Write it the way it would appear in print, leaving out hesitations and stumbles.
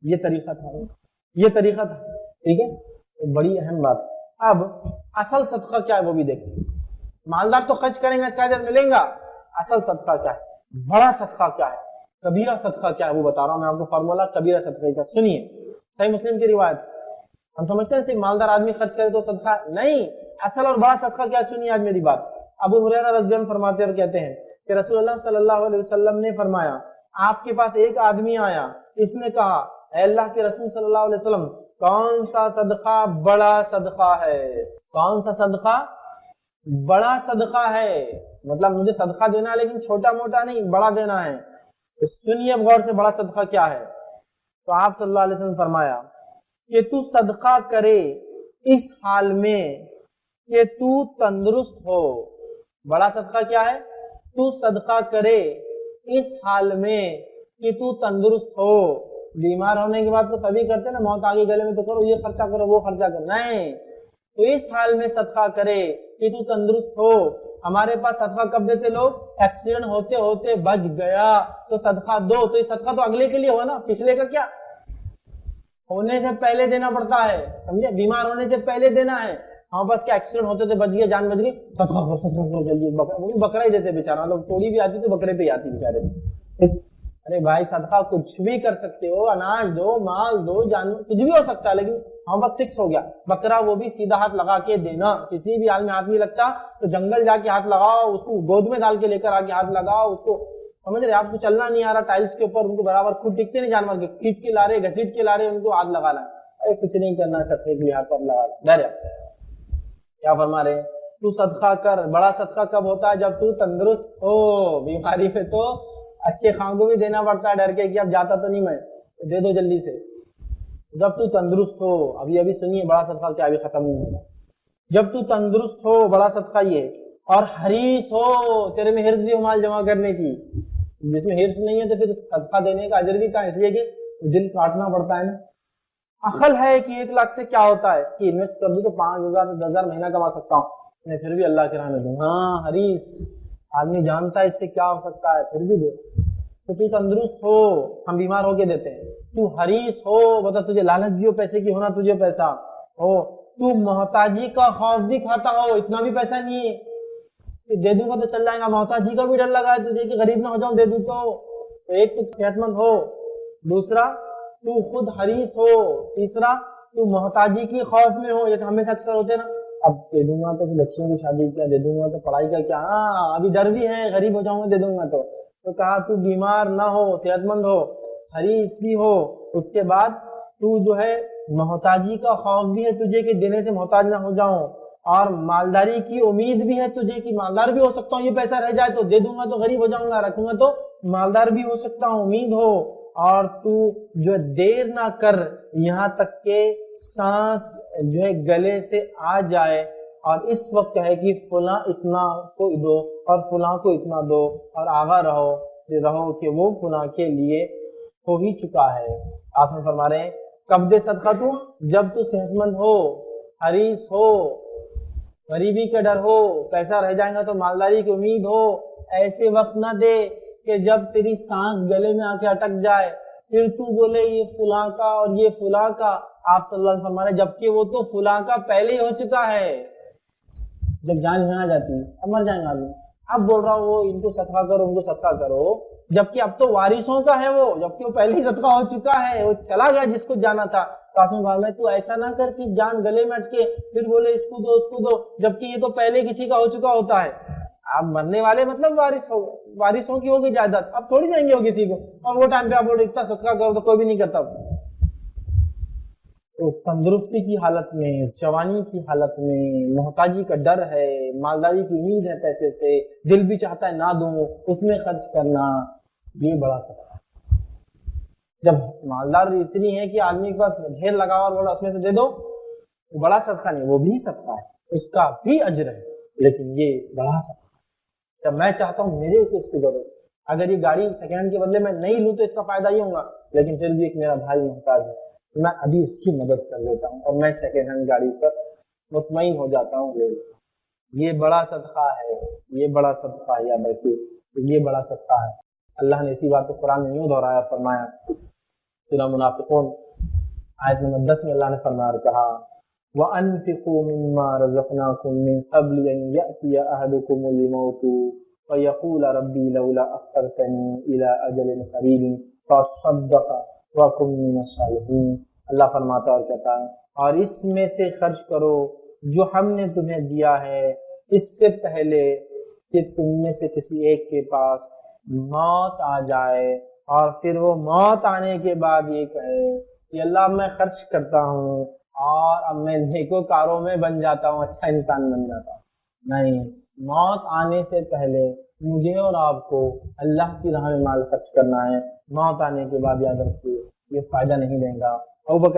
یہ طریقہ تھا، یہ طریقہ تھا، ٹھیک ہے، تو بڑی اہم بات ہے۔ اب اصل صدقہ کیا ہے وہ بھی دیکھیں، مالدار تو خرچ کریں گے اس کا اجر ملیں گا، اصل صدقہ کیا ہے، بڑا صدقہ کیا ہے، کبیرہ صدقہ کیا ہے، وہ بتا رہا ہوں میں آپ کو فارمولا کبیرہ صدقے کا۔ سنیے، صحیح مسلم کی روایت، ہم سمجھتے ہیں صرف مالدار آدمی خرچ کرے تو صدقہ نہیں، اصل اور بڑا صدقہ کیا ہے، سنیے آج میری بات۔ ابو ہریرہ رضی اللہ عنہ فرماتے اور کہتے ہیں کہ رسول اللہ صلی اللہ علیہ وسلم نے فرمایا، آپ کے پاس ایک آدمی آیا، اس نے کہا اے اللہ کے رسول صلی اللہ علیہ وسلم، کون سا صدقہ بڑا صدقہ ہے، کون سا صدقہ بڑا صدقہ ہے، مطلب مجھے صدقہ دینا ہے لیکن چھوٹا موٹا نہیں، بڑا دینا ہے۔ سنیے غور سے، بڑا صدقہ کیا ہے؟ تو آپ صلی اللہ علیہ وسلم فرمایا کہ تو صدقہ کرے اس حال میں کہ تو تندرست ہو۔ بڑا صدقہ کیا ہے؟ تو صدقہ کرے اس حال میں کہ تو تندرست ہو۔ بیمار ہونے کے بعد تو سبھی کرتے ہیں نا، موت آگے گلے میں تو کرو، یہ خرچہ کرو وہ خرچہ کرو، نہیں، تو اس حال میں صدقہ کرے کہ تو تندرست ہو۔ ہمارے پاس صدقہ کب دیتے لوگ؟ ایکسیڈنٹ ہوتے ہوتے بچ گیا تو صدقہ دو، تو یہ صدقہ تو اگلے کے لیے ہوا نا، پچھلے کا کیا؟ ہونے سے پہلے دینا پڑتا ہے، سمجھے، بیمار ہونے سے پہلے دینا ہے۔ ہاں بس کیا ایکسیڈنٹ ہوتے تھے، بچ گیا، جان بچ گئی، صدقہ کرو جلدی، بکرا ہی دیتے بیچارہ لوگ، توڑی بھی آتی تو بکرے پہ ہی آتی بیچارے۔ ارے بھائی صدقہ کچھ بھی کر سکتے ہو، اناج دو، مال دو، جانور کچھ بھی ہو سکتا ہے، لیکن ہاں بس فکس ہو گیا بکرا، وہ بھی سیدھا ہاتھ لگا کے دینا، کسی بھی حال میں ہاتھ نہیں لگتا تو جنگل جا کے ہاتھ لگاؤ، اس کو گود میں ڈال کے لے کر آ کے ہاتھ لگاؤ، اس کو سمجھ رہے، آپ کو چلنا نہیں آ رہا ٹائلز کے اوپر، ان کو برابر خود ٹکتے نہیں جانور کے، کھینچ کے لا رہے، گھسیٹ کے لا رہے، ان کو ہاتھ لگانا ہے، ارے کچھ نہیں کرنا ہے، صدقے کے لیے ہاتھ پر لگا ڈر۔ کیا فرما رہے ہیں؟ تو صدقہ کر، بڑا صدقہ کب ہوتا ہے؟ جب تو تندرست ہو، بیماری پہ تو اچھے خان کو بھی دینا پڑتا ہے ڈر کے کہ اب جاتا تو نہیں میں، دے دو جلدی سے، جب تو تندرست ہو۔ ابھی سنیے بڑا صدقہ کیا، ابھی ختم نہیں ہوگا۔ جب تو تندرست ہو، بڑا صدقہ یہ، اور حریص ہو، تیرے میں حرص بھی ہو مال جمع کرنے کی، جس میں حرص نہیں ہے تو پھر صدقہ دینے کا اجر بھی کہاں، اس لیے کہ دل کاٹنا پڑتا ہے نا۔ عقل ہے کہ 1 لاکھ سے کیا ہوتا ہے کہ انویسٹ کر دوں تو 5,000 10,000 مہینہ کما سکتا ہوں، میں پھر بھی اللہ کے راہ میں دوں، ہاں حریص آدمی جانتا ہے اس سے کیا ہو سکتا ہے، پھر بھی دے۔ تو تندرست ہو، ہم بیمار ہو کے دیتے ہیں، تو حریص ہو، بتا تجھے لالچ بھی ہو پیسے کی، ہونا تجھے پیسہ ہو، تو محتاجی کا خوف بھی کھاتا ہو، اتنا بھی پیسہ نہیں ہے کہ دے دوں گا تو چل جائے گا، محتاجی کا بھی ڈر لگا ہے تجھے کہ غریب نہ ہو جاؤں دے دوں تو ایک تو صحت مند ہو، دوسرا تو خود حریص ہو، تیسرا تو محتاجی کی خوف میں ہو، جیسے ہمیشہ اکثر ہوتے نا، اب دے دوں گا تو بچوں کی شادی کیا، دے دوں گا تو پڑھائی کا کیا، ہاں ابھی ڈر بھی ہے غریب ہو جاؤں گا دے دوں گا تو کہا تو بیمار نہ ہو، صحت مند ہو، حریص بھی ہو، اس کے بعد تو جو ہے محتاجی کا خوف بھی ہے تجھے کہ دینے سے محتاج نہ ہو جاؤں، اور مالداری کی امید بھی ہے تجھے کہ مالدار بھی ہو سکتا ہوں، یہ پیسہ رہ جائے تو دے دوں گا تو غریب ہو جاؤں گا، رکھوں گا تو مالدار بھی ہو سکتا ہوں، امید ہو، اور تو جو دیر نہ کر یہاں تک کہ سانس جو ہے گلے سے آ جائے اور اس وقت ہے کہ فلاں اتنا کو دو اور فلاں کو اتنا دو، اور آگاہ رہو کہ وہ فلاں کے لیے ہو ہی چکا ہے۔ آپ میں فرما رہے ہیں کب دے صدقہ تو؟ جب تو صحت مند ہو، حریص ہو، غریبی کا ڈر ہو، پیسہ رہ جائے گا تو مالداری کی امید ہو، ایسے وقت نہ دے کہ جب تیری سانس گلے میں آ کے اٹک جائے پھر تو بولے یہ فلاں کا اور یہ فلاں کا۔ آپ صلی اللہ علیہ وسلم فرما رہے جبکہ وہ تو فلاں کا پہلے ہی ہو چکا ہے، جب جان میں آ جاتی ہے اب مر جائیں گا آدمی، اب بول رہا ہوں وہ ان کو صدقہ کرو ان کو صدقہ کرو، جبکہ اب تو وارثوں کا ہے وہ، جبکہ وہ پہلے ہی صدقہ ہو چکا ہے، وہ چلا گیا جس کو جانا تھا۔ تو ایسا نہ کر کہ جان گلے میں اٹکے پھر بولے اس کو دو اس کو دو، جبکہ یہ تو پہلے کسی کا ہو چکا ہوتا ہے۔ آپ مرنے والے مطلب وارثوں کی ہوگی جائیداد، اب تھوڑی دیں گے وہ کسی کو، اور وہ ٹائم پہ آپ بول رہے اتنا صدقہ کرو تو کوئی بھی نہیں کرتا۔ تو تندرستی کی حالت میں، جوانی کی حالت میں، محتاجی کا ڈر ہے، مالداری کی امید ہے پیسے سے، دل بھی چاہتا ہے نہ دوں، اس میں خرچ کرنا، یہ بڑا صدقہ ہے۔ جب مالدار اتنی ہے کہ آدمی کے پاس ڈھیر لگا اور بولا اس میں سے دے دو، وہ بڑا صدقہ نہیں، وہ بھی صدقہ ہے، اس کا بھی اجر ہے، لیکن یہ بڑا صدقہ ہے۔ جب میں چاہتا ہوں میرے کو اس کی ضرورت ہے، اگر یہ گاڑی سیکنڈ ہینڈ کے بدلے میں نہیں لوں تو اس کا فائدہ یہ ہوگا، لیکن پھر بھی ایک میرا بھائی محتاج ہے، میں ابھی اس کی مدد کر لیتا ہوں اور میں سیکنڈ ہینڈ گاڑی پر مطمئن ہو جاتا ہوں لے لیتا ہوں۔ یہ بڑا صدقہ ہے، یہ بڑا صدقہ ہے، یا بلکہ یہ بڑا صدقہ ہے۔ اللہ نے اسی بات کو قرآن میں یوں دہرایا، فرمایا سورہ منافقون آیت نمبر 10 میں اللہ نے فرمایا اور کہا وَأَنفِقُوا مِمَّا رَزَقْنَاكُم مِّن قَبْلِ أَن يَأْتِيَ أَحَدَكُمُ الْمَوْتُ فَيَقُولَ رَبِّي لَوْلَا أَخَّرْتَنِي إِلَىٰ أَجَلٍ قَرِيبٍ فَأَصَّدَّقَ وَأَكُن مِّنَ الصَّالِحِينَ۔ اللہ فرماتا اور کہتا ہے اور اس میں سے خرچ کرو جو ہم نے تمہیں دیا ہے اس سے پہلے کہ تم میں سے کسی ایک کے پاس موت آ جائے اور پھر وہ موت آنے کے بعد یہ کہے کہ اللہ میں خرچ کرتا ہوں اور اب میں نیکوکاروں میں بن جاتا ہوں، اچھا انسان بن جاتا ہوں۔ نہیں، موت آنے سے پہلے مجھے اور آپ کو اللہ کی راہ میں مال خرچ کرنا ہے۔ موت آنے کے بعد یاد رکھیے یہ فائدہ نہیں دے گا۔ ابوبکر